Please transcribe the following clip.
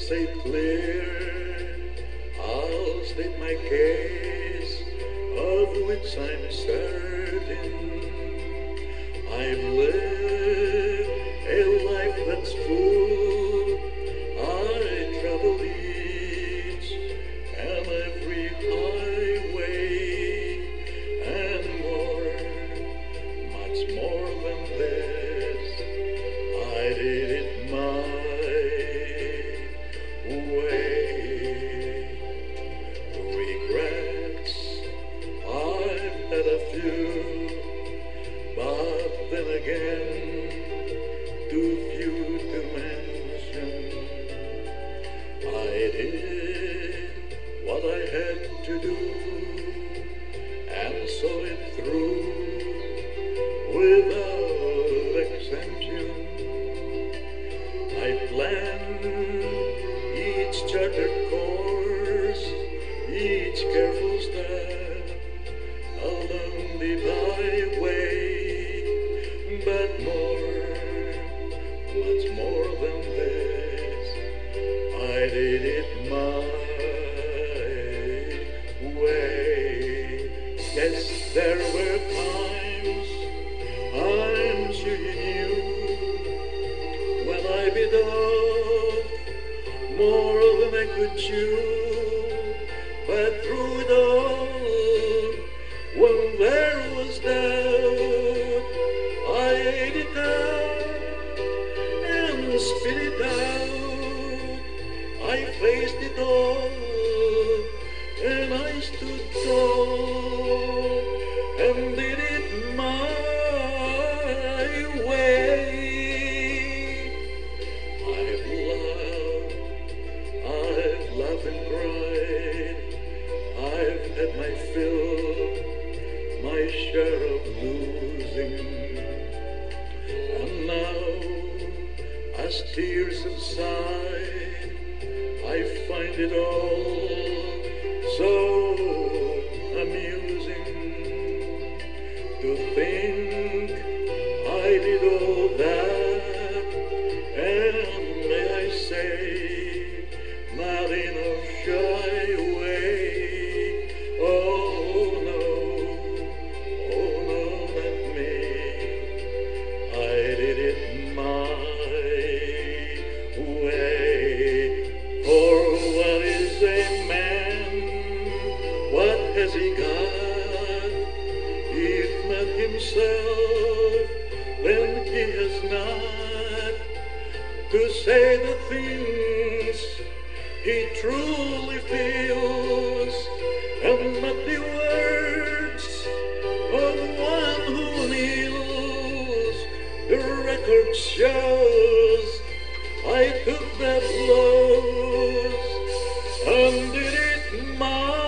Say clear, I'll state my case, of which I'm certain. I've lived a life that's full. I traveled each and every highway and more, much more than this. I did it my but then again, too few to mention. I did what I had to do and saw it through without exemption. I planned each charted course, each careful step along the byway. But much more than this, I did it my way. Yes, there were times, I'm sure you knew, when I bit off more than I could chew. But through it all, when there was doubt, I ate it out and spit it out. I faced it all and I stood tall and did it my way. I've laughed and cried. I've had my fill, my share of losing. As tears subside, I find it all so amusing to think I did all that, and may I say, not in a shy way. Oh no, not me. I did it my way. For what is a man? What has he got? If not himself, then he has not to say the things he truly feels, and not the words of one who kneels. The record shows I took that loss and did it my